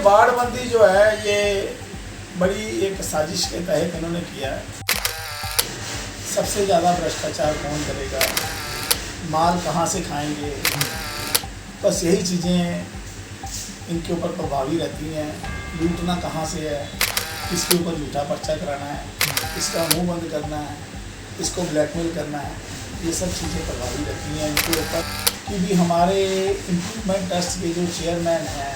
वार्डबंदी जो है ये बड़ी एक साजिश के तहत इन्होंने किया है। सबसे ज़्यादा भ्रष्टाचार कौन करेगा, माल कहाँ से खाएंगे, बस यही चीज़ें इनके ऊपर प्रभावी रहती हैं। लूटना कहाँ से है, किसके ऊपर झूठा पर्चा कराना है, इसका मुंह बंद करना है, इसको ब्लैकमेल करना है, ये सब चीज़ें प्रभावी रहती हैं इनके ऊपर। कि भी हमारे इम्प्रूवमेंट ट्रस्ट के जो चेयरमैन हैं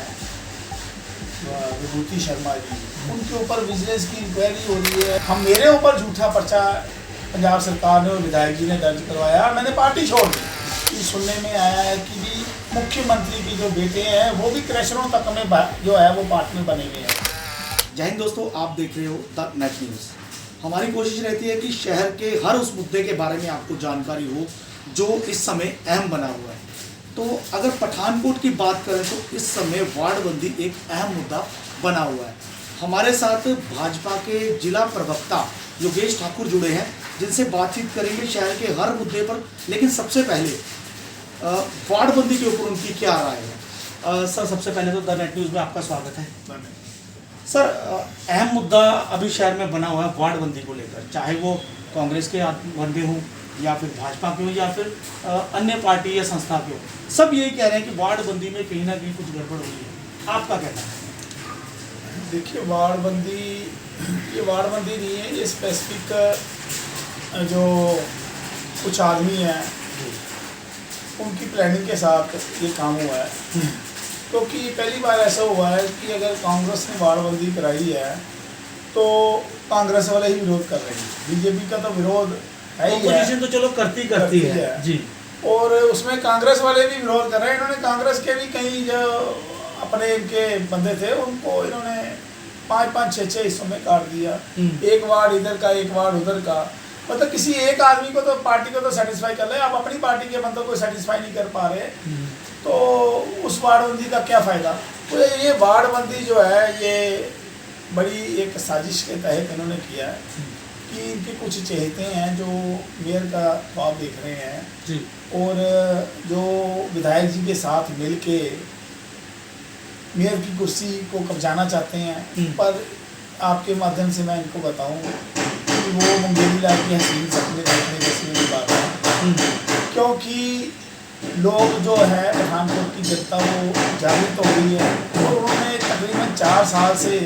विभूति शर्मा जी, उनके ऊपर विजिलेंस की इंक्वायरी हो रही है। हम मेरे ऊपर झूठा पर्चा पंजाब सरकार ने और विधायक जी ने दर्ज करवाया, मैंने पार्टी छोड़ दी। ये सुनने में आया है कि भी मुख्यमंत्री के जो बेटे हैं वो भी क्रैशरों तक में जो है वो पार्टनर बने हुए हैं। जय हिंद दोस्तों, आप देख रहे हो द नेट न्यूज़। हमारी कोशिश रहती है कि शहर के हर उस मुद्दे के बारे में आपको जानकारी हो जो इस समय अहम बना हुआ है। तो अगर पठानकोट की बात करें तो इस समय वार्डबंदी एक अहम मुद्दा बना हुआ है। हमारे साथ भाजपा के जिला प्रवक्ता योगेश ठाकुर जुड़े हैं, जिनसे बातचीत करेंगे शहर के हर मुद्दे पर। लेकिन सबसे पहले वार्डबंदी के ऊपर उनकी क्या राय है। सर, सबसे पहले तो द नेट न्यूज़ में आपका स्वागत है। सर, अहम मुद्दा अभी शहर में बना हुआ है वार्डबंदी को लेकर, चाहे वो कांग्रेस के बंदे हों या फिर भाजपा के हो या फिर अन्य पार्टी या संस्था के हो, सब यही कह रहे हैं कि वार्डबंदी में कहीं ना कहीं कुछ गड़बड़ हुई है। आपका कहना है? देखिए, ये वार्डबंदी नहीं है, ये स्पेसिफिक जो कुछ आदमी हैं उनकी प्लानिंग के साथ ये काम हुआ है। क्योंकि पहली बार ऐसा हुआ है कि अगर कांग्रेस ने वार्डबंदी कराई है तो कांग्रेस वाले ही विरोध कर रहे हैं, बीजेपी का तो विरोध है ही है। तो चलो करती है जी, और उसमें कांग्रेस वाले भी विरोध कर रहे हैं। इन्होंने कांग्रेस के भी कई जो अपने इनके बंदे थे उनको इन्होंने 5-5, 6-6 हिस्सों में काट दिया। एक वार्ड इधर का, एक वार्ड उधर का। मतलब किसी एक आदमी को तो, पार्टी को तो सेटिस्फाई कर ले, आप अपनी पार्टी के बंदों को सेटिस्फाई नहीं कर पा रहे तो उस वार्डबंदी का क्या फ़ायदा। तो ये वार्डबंदी जो है ये बड़ी एक साजिश के तहत इन्होंने किया है कि इनके कुछ चहेते हैं जो मेयर का ख्वाब देख रहे हैं जी, और जो विधायक जी के साथ मिलके मेयर की कुर्सी को कब्जाना चाहते हैं। पर आपके माध्यम से मैं इनको बताऊं कि वो मुंगेरी लाल की हसीन सपने देखने जैसी मेरी बात है। क्योंकि लोग जो है पठानकोट की जनता वो जागृत हो गई है और उन्होंने तकरीबन 4 साल से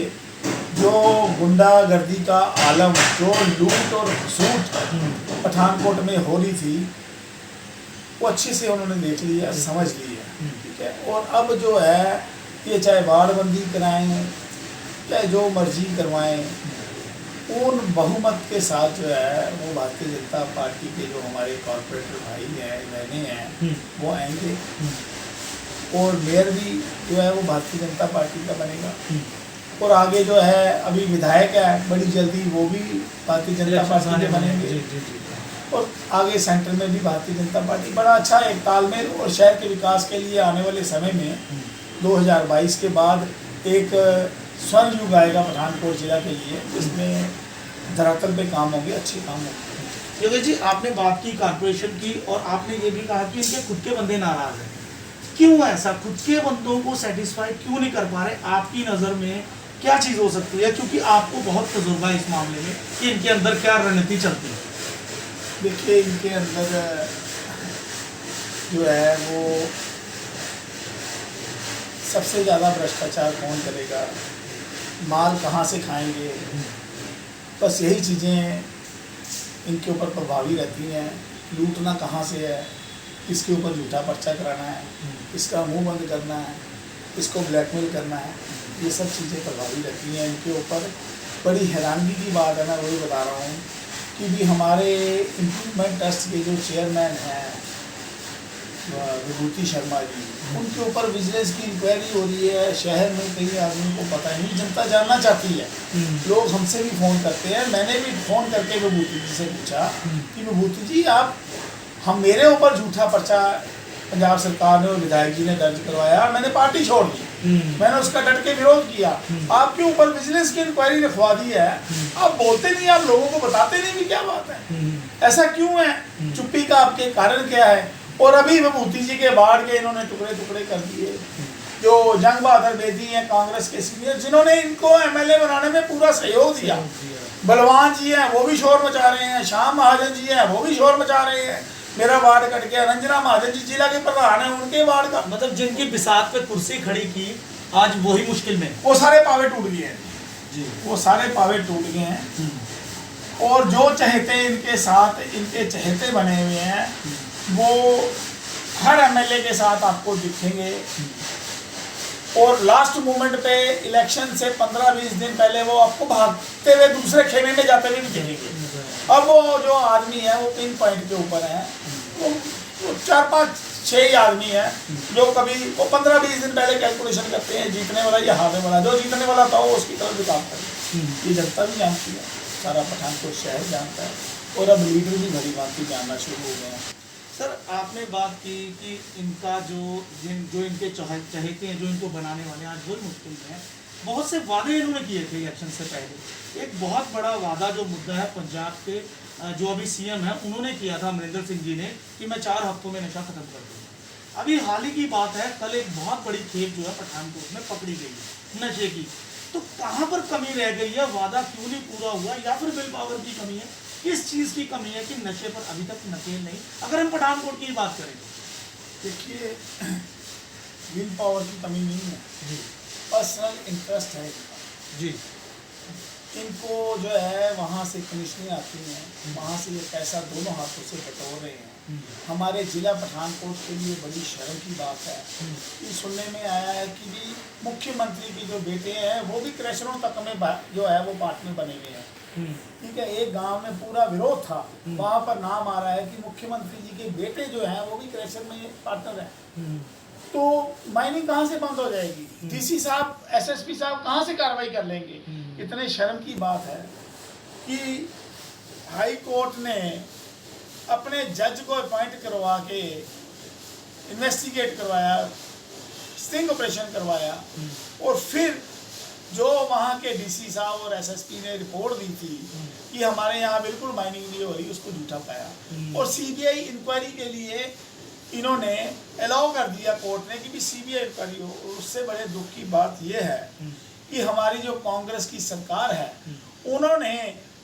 जो गुंडागर्दी का आलम, जो लूट और सूट पठानकोट में हो रही थी, वो अच्छे से उन्होंने देख लिया, समझ लिया। ठीक है, और अब जो है ये चाहे वार्डबंदी कराएं चाहे जो मर्जी करवाएं, उन बहुमत के साथ जो है वो भारतीय जनता पार्टी के जो हमारे कॉर्पोरेटर भाई हैं, बहनें हैं, वो आएंगे और मेयर भी जो है वो भारतीय जनता पार्टी का बनेगा। और आगे जो है अभी विधायक है, बड़ी जल्दी वो भी भारतीय जनता पार्टी के बनेंगे। और आगे सेंटर में भी भारतीय जनता पार्टी। बड़ा अच्छा एक तालमेल और शहर के विकास के लिए आने वाले समय में 2022 के बाद एक स्वर्ण युग आएगा पठानकोट जिला के लिए, जिसमें धरातल पे काम होंगे, अच्छे काम होंगे। योगेश जी, आपने बात की कारपोरेशन की और आपने ये भी कहा कि इनके खुद के बंदे नाराज हैं। क्यों ऐसा, खुद के बंदों को सेटिस्फाई क्यों नहीं कर पा रहे? आपकी नज़र में क्या चीज़ हो सकती है, क्योंकि आपको बहुत तजुर्बा है इस मामले में, कि इनके अंदर क्या रणनीति चलती है? देखिए, इनके अंदर जो है वो सबसे ज़्यादा भ्रष्टाचार कौन करेगा, माल कहाँ से खाएंगे, बस यही चीज़ें इनके ऊपर प्रभावी रहती हैं। लूटना कहाँ से है, किसके ऊपर झूठा पर्चा कराना है, इसका मुंह बंद करना है, इसको ब्लैकमेल करना है, ये सब चीज़ें प्रभावी रहती हैं इनके ऊपर। बड़ी हैरानगी की बात है, मैं वही बता रहा हूँ कि भी हमारे इम्प्रूवमेंट ट्रस्ट के जो चेयरमैन हैं विभूति शर्मा जी, उनके ऊपर विजिलेंस की इंक्वायरी हो रही है। शहर में कई आदमियों को पता नहीं, जनता जानना चाहती है। लोग हमसे भी फ़ोन करते हैं, मैंने भी फ़ोन करके विभूति जी से पूछा कि विभूति जी हम मेरे ऊपर झूठा पर्चा पंजाब सरकार ने और विधायक जी ने दर्ज करवाया, मैंने पार्टी छोड़ दी, मैंने उसका डट के विरोध किया। आपके ऊपर विजिलेंस की इंक्वायरी लिखवा दी है, आप बोलते नहीं, आप लोगों को बताते नहीं भी क्या बात है, ऐसा क्यों है, चुप्पी का आपके कारण क्या है? और अभी विभूति जी के बाढ़ के इन्होंने टुकड़े टुकड़े कर दिए। जो जंग बहादुर बेदी हैं कांग्रेस के सीनियर, जिन्होंने इनको एमएलए बनाने में पूरा सहयोग दिया। बलवान जी हैं वो भी शोर मचा रहे हैं, श्याम महाजन जी हैं वो भी शोर मचा रहे हैं, मेरा वार्ड कट गया। रंजना महाजन जी जिला के प्रधान है, उनके वार्ड का मतलब जिनकी बिसात पे कुर्सी खड़ी की आज वही मुश्किल में, वो सारे पावे टूट गए हैं जी, वो सारे पावे टूट गए हैं। और जो चहेते इनके साथ, इनके चहेते बने हुए हैं, वो हर एमएलए के साथ आपको दिखेंगे। और लास्ट मोमेंट पे इलेक्शन से 15-20 दिन पहले वो आपको भागते हुए दूसरे खेमे में जाते हुए भी दिखेंगे। अब वो जो आदमी है वो पिन पॉइंट के ऊपर है, वो 4-5-6 ही आदमी है जो कभी वो 15-20 दिन पहले कैलकुलेशन करते हैं जीतने वाला या हारने वाला। जो जीतने वाला था वो उसकी तरफ भी काम करे, ये जनता भी जानती है, सारा पठानकोट शहर जानता है, और अब लीडर भी भली भांति जानना शुरू हो गए हैं। सर आपने बात की कि इनका जो इनके चहेते हैं, जो इनको बनाने वाले आज बहुत मुश्किल में है। बहुत से वादे इन्होंने किए थे इलेक्शन से पहले। एक बहुत बड़ा वादा जो मुद्दा है पंजाब के जो अभी सीएम है उन्होंने किया था अमरिंदर सिंह जी ने कि मैं 4 हफ्तों में नशा खत्म कर दूँगा। अभी हाल ही की बात है, कल एक बहुत बड़ी खेप जो है पठानकोट में पकड़ी गई है नशे की। तो कहाँ पर कमी रह गई है, वादा क्यों नहीं पूरा हुआ, या फिर विल पावर की कमी है, किस चीज़ की कमी है कि नशे पर अभी तक नकेल नहीं? अगर हम पठानकोट की बात करें तो देखिए, विल पावर की कमी नहीं है जी, पर्सनल इंटरेस्ट है जी, इनको जो है वहाँ से कमीशनें आती हैं, वहाँ से ये पैसा दोनों हाथों से बटोर रहे हैं। हमारे ज़िला पठानकोट के लिए बड़ी शर्म की बात है कि सुनने में आया है कि भी मुख्यमंत्री के जो बेटे हैं वो भी क्रैशरों तक में जो है वो पार्टनर बने हुए हैं। ठीक है, एक गांव में पूरा विरोध था, वहाँ पर नाम आ रहा है कि मुख्यमंत्री जी के बेटे जो हैं वो भी क्रैशर में पार्टनर हैं। तो माइनिंग कहाँ से बंद हो जाएगी? डीसी साहब, एसएसपी साहब कहाँ से कार्रवाई कर लेंगे? इतने शर्म की बात है कि हाई कोर्ट ने अपने जज को अपॉइंट करवा के इन्वेस्टिगेट करवाया, स्टिंग ऑपरेशन करवाया, और फिर जो वहाँ के डीसी साहब और एसएसपी ने रिपोर्ट दी थी कि हमारे यहाँ बिल्कुल माइनिंग नहीं हो रही, उसको झूठा पाया। और सीबीआई इंक्वायरी के लिए इन्होंने अलाउ कर दिया कोर्ट ने कि भी सीबीआई इंक्वायरी हो। उससे बड़े दुख की बात यह है कि हमारी जो कांग्रेस की सरकार है उन्होंने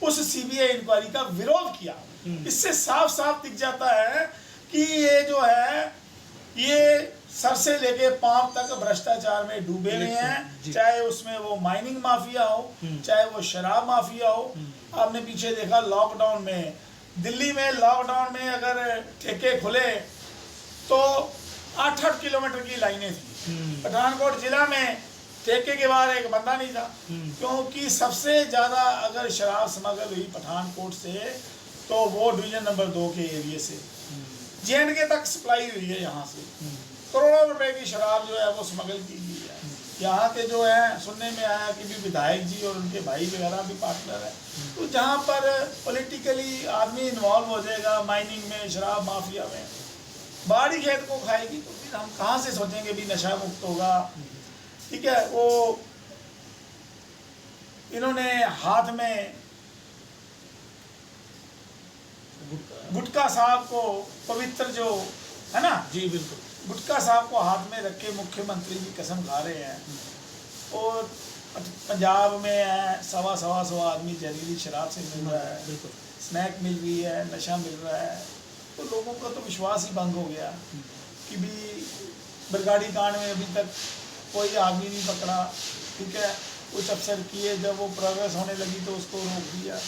उस सीबीआई इंक्वायरी का विरोध किया। इससे साफ साफ दिख जाता है कि ये जो है ये सर से लेके पांव तक भ्रष्टाचार में डूबे हुए हैं, चाहे उसमें वो माइनिंग माफिया हो, चाहे वो शराब माफिया हो। आपने पीछे देखा लॉकडाउन में, दिल्ली में लॉकडाउन में अगर ठेके खुले तो 8-8 किलोमीटर की लाइनें थी। पठानकोट जिला में ठेके के बाहर एक बंदा नहीं था, क्योंकि सबसे ज़्यादा अगर शराब स्मगल हुई पठानकोट से तो वो डिवीजन नंबर 2 के एरिया से जेएनके तक सप्लाई हुई है। यहाँ से करोड़ों रुपए की शराब जो है वो स्मगल की गई है। यहाँ के जो है सुनने में आया कि भी विधायक जी और उनके भाई वगैरह भी पार्टनर है। तो जहाँ पर पॉलिटिकली आदमी इन्वॉल्व हो जाएगा माइनिंग में, शराब माफिया में, बाड़ी खेत को खाएगी, तो फिर हम कहाँ से सोचेंगे भी नशा मुक्त होगा? ठीक है, वो इन्होंने हाथ में गुटका साहब को, पवित्र जो है ना जी बिल्कुल, गुटका साहब को हाथ में रख के मुख्यमंत्री की कसम खा रहे हैं। और पंजाब में है 100 आदमी जहरीली शराब से मिल रहा है, स्नैक मिल रही है, नशा मिल रहा है। तो लोगों का तो विश्वास ही भंग हो गया कि भी बरगाड़ी कांड में अभी तक कोई आदमी नहीं पकड़ा। ठीक है, कुछ अफसर किए, जब वो प्रोग्रेस होने लगी तो उसको रोक दिया।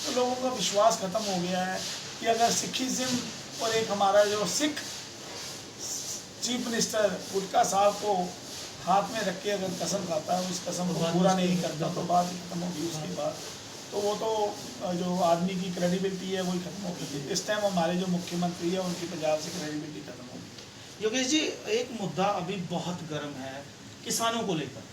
तो लोगों का विश्वास खत्म हो गया है कि अगर सिखिज्म और एक हमारा जो सिख चीफ मिनिस्टर गुटका साहब को हाथ में रख के अगर कसम खाता है, उस कसम को पूरा नहीं करता तो बात ही खत्म होगी। उसके बाद तो वो तो जो आदमी की क्रेडिबिलिटी है वही खत्म होगी। इस टाइम हमारे जो मुख्यमंत्री है उनकी पंजाब से क्रेडिबिलिटी खत्म होगी। योगेश जी, एक मुद्दा अभी बहुत गर्म है किसानों को लेकर,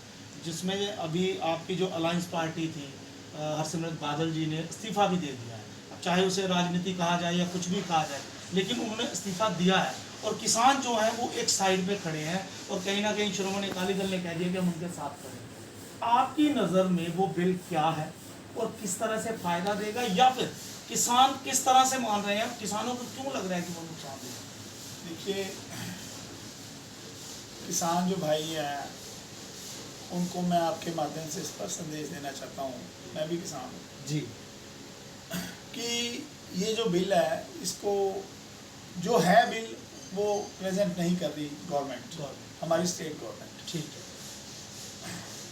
जिसमें अभी आपकी जो अलायंस पार्टी थी हरसिमरत बादल जी ने इस्तीफा भी दे दिया है। अब चाहे उसे राजनीति कहा जाए या कुछ भी कहा जाए, लेकिन उन्होंने इस्तीफा दिया है। और किसान जो हैं वो एक साइड पे खड़े हैं और कहीं ना कहीं श्रोमणी अकाली दल ने कह दिया कि हम उनके साथ खड़े हैं। आपकी नज़र में वो बिल क्या है और किस तरह से फ़ायदा देगा, या फिर किसान किस तरह से मान रहे हैं, किसानों को क्यों लग रहा है कि वो नुकसान देगा? देखिए, किसान जो भाई हैं उनको मैं आपके माध्यम से इस पर संदेश देना चाहता हूँ, मैं भी किसान हूँ, जी कि ये जो बिल है इसको जो है बिल वो प्रेजेंट नहीं कर रही गवर्नमेंट, हमारी स्टेट गवर्नमेंट। ठीक है,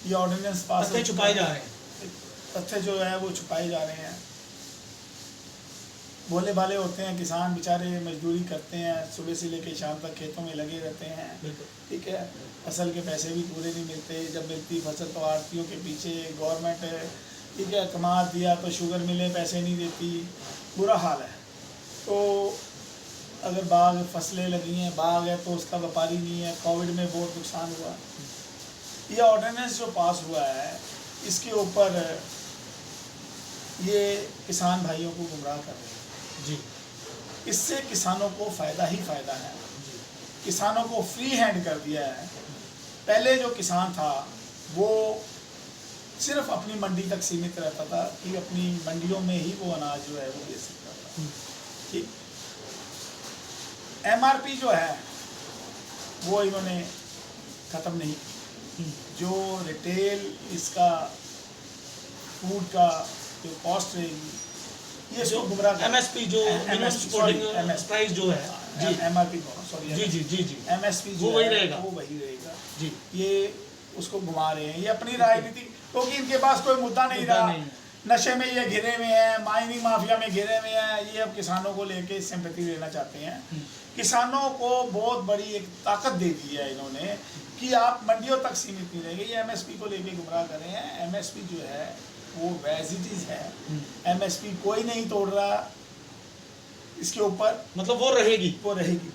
ये ऑर्डिनेंस पास तथ्य छुपाए जा रहे हैं। तथ्य जो है वो छुपाए जा रहे हैं। भोले भाले होते हैं किसान बेचारे, मजदूरी करते हैं, सुबह से लेकर शाम तक खेतों में लगे रहते हैं, बिल्कुल ठीक है। फसल के पैसे भी पूरे नहीं मिलते, जब मिलती फसल तो आड़तियों के पीछे गवर्नमेंट, ठीक है, कमा दिया तो शुगर मिले पैसे नहीं देती, बुरा हाल है। तो अगर बाग फसलें लगी हैं, बाग है तो उसका व्यापारी नहीं है, कोविड में बहुत नुकसान हुआ। ये ऑर्डिनेंस जो पास हुआ है इसके ऊपर ये किसान भाइयों को गुमराह कर रहे हैं जी। इससे किसानों को फ़ायदा ही फ़ायदा है। जी किसानों को फ्री हैंड कर दिया है। पहले जो किसान था वो सिर्फ अपनी मंडी तक सीमित रहता था कि अपनी मंडियों में ही वो अनाज जो है वो बेच सकता था, ठीक। एमआरपी जो है वो इन्होंने ख़त्म नहीं की। जो रिटेल इसका फूड का जो कॉस्ट रहेगी ये इसको गुमराह कर, एमएसपी जो मिनिमम सपोर्टिंग प्राइस जो है जी, एमआरपी सॉरी जी जी जी जी, एमएसपी वो वही रहेगा, वो वही रहेगा जी। ये उसको घुमा रहे हैं, ये अपनी राजनीति, क्योंकि इनके पास कोई मुद्दा नहीं रहा। नशे में ये घिरे हुए हैं, माइनिंग माफिया में घिरे हुए हैं, ये अब किसानों को लेके सिंपैथी लेना चाहते हैं। किसानों को बहुत बड़ी एक ताकत दे दी है इन्होंने कि आप मंडियों तक सीमित नहीं रहेंगे। ये एमएसपी को लेके गुमराह कर रहे हैं। एमएसपी जो है वो वैजिटीज है, एमएसपी कोई नहीं तोड़ रहा इसके ऊपर, मतलब वो रहेगी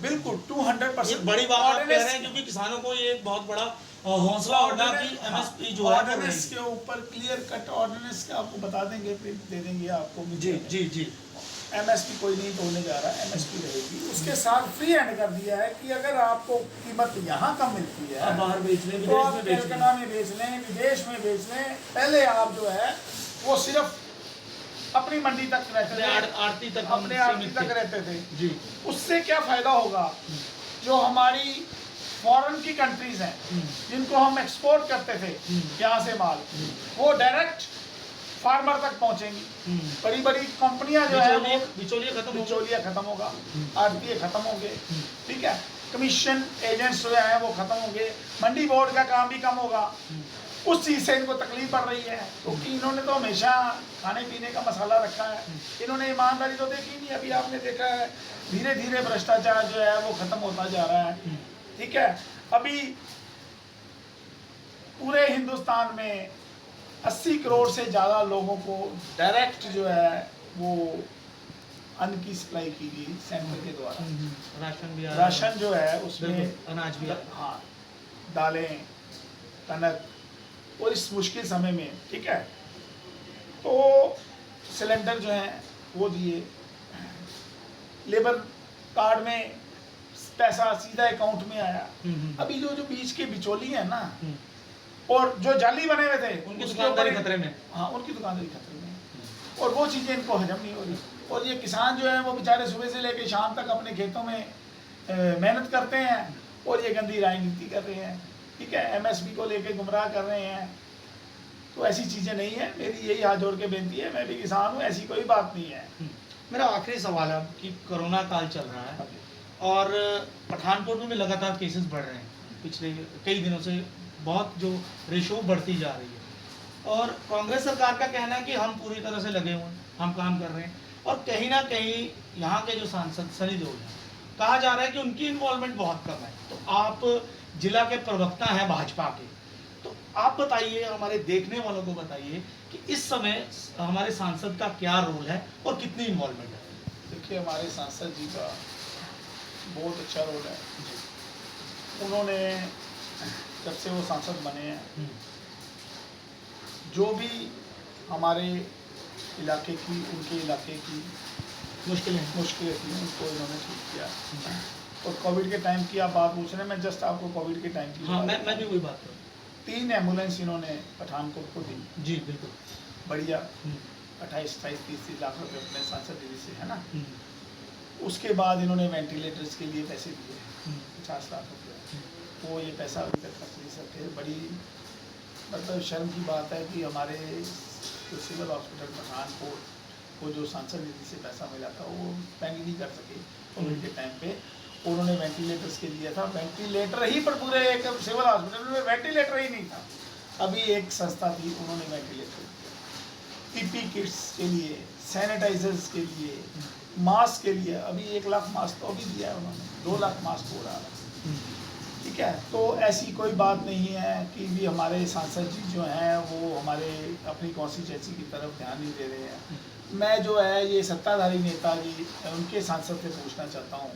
बिल्कुल 200%। बड़ी बात आप कह रहे हैं, क्योंकि किसानों को ये बहुत बड़ा हौसला होगा कि एमएसपी जो है ऑर्डिनेंस के ऊपर क्लियर कट ऑर्डिनेंस का आपको बता देंगे, प्रिंट दे देंगे आपको। जी जी जी, एमएसपी कोई नहीं तोड़ने जा रहा है, एमएसपी रहेगी। उसके साथ फ्री हैंड कर दिया है कि अगर आपको कीमत यहाँ कम मिलती है आप बाहर बेच लें, तो आप विदेश में बेच लें, कलकत्ता में बेच लें, विदेश में बेच लें। पहले आप जो है वो सिर्फ अपनी मंडी तक रहते थे, आड़ती तक अपने आड़ती तक रहते थे जी। उससे क्या फायदा होगा, जो हमारी फॉरेन की कंट्रीज हैं जिनको हम एक्सपोर्ट करते थे यहाँ से माल, वो डायरेक्ट फार्मर तक पहुंचेंगी। बड़ी बड़ी कंपनियां जो है बिचौलिया खत्म होगा, आड़तिये खत्म होंगे, ठीक है, कमीशन एजेंट्स जो है वो खत्म होंगे, मंडी बोर्ड का काम भी कम होगा। उस चीज़ से इनको तकलीफ पड़ रही है, क्योंकि इन्होंने तो हमेशा खाने पीने का मसाला रखा है, इन्होंने ईमानदारी तो देखी नहीं। अभी आपने देखा है धीरे धीरे भ्रष्टाचार जो है वो खत्म होता जा रहा है, ठीक है। अभी पूरे हिंदुस्तान में 80 करोड़ से ज़्यादा लोगों को डायरेक्ट जो है वो अन्न की सप्लाई की गई सेंटर के द्वारा। राशन भी राशन जो है उसमें अनाज भी, हाँ, दालें, कनक, और इस मुश्किल समय में, ठीक है, तो सिलेंडर जो है वो दिए, लेबर कार्ड में पैसा सीधा अकाउंट में आया। अभी जो बीच के बिचौली है ना और जो जाली बने हुए थे उनकी दुकानदारी खतरे में, हाँ उनकी दुकानदारी खतरे में, और वो चीज़ें इनको हजम नहीं हो रही। और ये किसान जो है वो बेचारे सुबह से लेकर शाम तक अपने खेतों में मेहनत करते हैं और ये गंदी राजनीति कर रहे हैं, ठीक है, एमएसपी को लेके गुमराह कर रहे हैं। तो ऐसी चीज़ें नहीं है। मेरी यही हाथ जोड़ के बेनती है, मैं भी किसान हूँ, ऐसी कोई बात नहीं है। मेरा आखिरी सवाल है कि कोरोना काल चल रहा है और पठानकोट में लगातार केसेस बढ़ रहे हैं, पिछले कई दिनों से बहुत जो रेशो बढ़ती जा रही है, और कांग्रेस सरकार का कहना है कि हम पूरी तरह से लगे हुए हैं, हम काम कर रहे हैं, और कहीं ना कहीं यहाँ के जो सांसद सनी देओल हैं, कहा जा रहा है कि उनकी इन्वॉल्वमेंट बहुत कम है। तो आप जिला के प्रवक्ता हैं भाजपा के, तो आप बताइए, हमारे देखने वालों को बताइए कि इस समय हमारे सांसद का क्या रोल है और कितनी इन्वॉल्वमेंट है। देखिए, हमारे सांसद जी का बहुत अच्छा रोल है। उन्होंने जब से वो सांसद बने हैं, जो भी हमारे इलाके की, उनके इलाके की मुश्किलें थी उनको इन्होंने ठीक किया। और कोविड के टाइम की आप बात पूछ रहे हैं, मैं जस्ट आपको कोविड के टाइम की, हाँ, मैं भी वही बात करूँ। 3 एम्बुलेंस इन्होंने पठानकोट को दी। जी बिल्कुल, बढ़िया, 28-30 लाख रुपए अपने सांसद निधि से, है ना। उसके बाद इन्होंने वेंटिलेटर्स के लिए पैसे दिए 50 लाख रुपये। वो ये पैसा अभी तक खर्च नहीं सके। बड़ी मतलब शर्म की बात है कि हमारे जो सिविल हॉस्पिटल पठानकोट को जो सांसद निधि से पैसा मिला था वो पेंड नहीं कर सके कोविड के टाइम पे। उन्होंने वेंटिलेटर्स के लिए था, वेंटिलेटर ही पर पूरे एक सिविल हॉस्पिटल में वेंटिलेटर ही नहीं था। अभी एक संस्था थी, उन्होंने वेंटिलेटर पीपी किट्स के लिए, सैनिटाइजर्स के लिए, मास्क के लिए, अभी 1 लाख मास्क तो अभी दिया है उन्होंने, 2 लाख मास्क हो रहा है। ठीक है, तो ऐसी कोई बात नहीं है कि भी हमारे सांसद जी जो हैं वो हमारे अपनी कॉन्स्टिट्यूंसी की तरफ ध्यान नहीं दे रहे हैं। मैं जो है ये सत्ताधारी नेता जी उनके सांसद से पूछना चाहता हूँ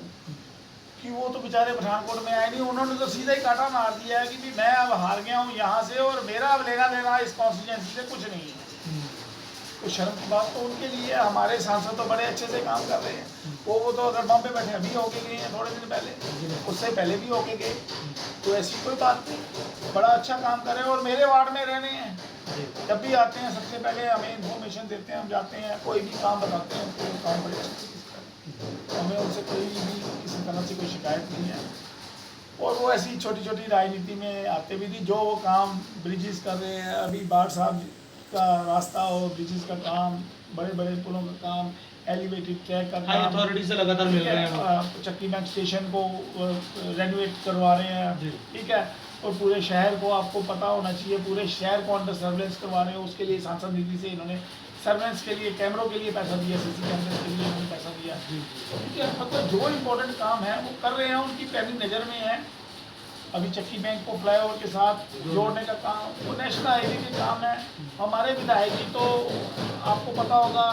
कि वो तो बेचारे पठानकोट में आए नहीं, उन्होंने तो सीधा ही काटा मार दिया है कि भी मैं अब हार गया हूँ यहाँ से और मेरा अब लेना देना इस कॉन्स्टिट्यूंसी से कुछ नहीं है। तो शर्म की बात तो उनके लिए है। हमारे सांसद तो बड़े अच्छे से काम कर रहे हैं। वो तो अगर बॉम्बे बैठे अभी होके गए हैं थोड़े दिन पहले, उससे पहले भी होके गए, तो ऐसी कोई बात नहीं, बड़ा अच्छा काम कर रहे हैं और मेरे वार्ड में रहने हैं। जब भी आते हैं सबसे पहले हमें इन्फॉर्मेशन देते हैं, हम जाते हैं कोई भी काम बताते हैं तो काम बड़े अच्छे से करते हैं। हमें उनसे कोई भी किसी तरह से कोई शिकायत नहीं है। और वो ऐसी छोटी छोटी राजनीति में आते भी थी, जो वो काम ब्रिजेस कर रहे हैं, अभी बाढ़ साहब का रास्ता और ब्रिजेस का काम, बड़े बड़े पुलों का काम, एलिवेटेड ट्रैक का काम, अथॉरिटी से लगातार मिल रहे हैं। चक्की बैंक स्टेशन को रेनोवेट करवा रहे हैं। ठीक है, और पूरे शहर को आपको पता होना चाहिए, पूरे शहर को अंडर सर्वेलेंस करवा रहे हैं। उसके लिए सांसद निधि से इन्होंने सर्वेलेंस के लिए, कैमरों के लिए पैसा दिया, सीसी कैमरे के लिए इन्होंने पैसा दिया। ठीक है, मतलब जो इम्पोर्टेंट काम है वो कर रहे हैं, उनकी पहली नज़र में है। अभी चक्की बैंक को फ्लाईओवर के साथ जोड़ने का काम वो नेशनल हाईवे के काम है। हमारे विधायक जी तो आपको पता होगा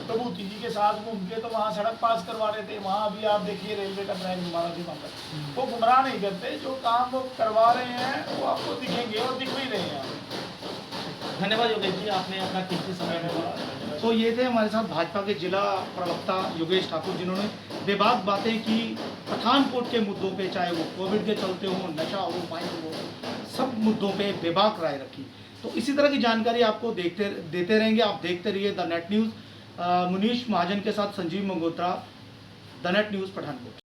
प्रभुति जी के साथ घूम के तो वहाँ सड़क पास करवा रहे थे, वहाँ अभी आप देखिए रेलवे का ट्रैक दोबारा से बन रहा है। वो गुमराह नहीं करते, जो काम वो करवा रहे हैं वो आपको दिखेंगे और दिख भी रहे हैं। धन्यवाद योगेश जी, आपने अपना कीमती समय दिया। तो ये थे हमारे साथ भाजपा के जिला प्रवक्ता योगेश ठाकुर, जिन्होंने बेबाक बातें की पठानकोट के मुद्दों पे, चाहे वो कोविड के चलते हो, नशा हो, फाइन हो, सब मुद्दों पे बेबाक राय रखी। तो इसी तरह की जानकारी आपको देते रहेंगे। आप देखते रहिए द नेट न्यूज़। मुनीश महाजन के साथ Sanjeev Mangotra, the net news Pathankot.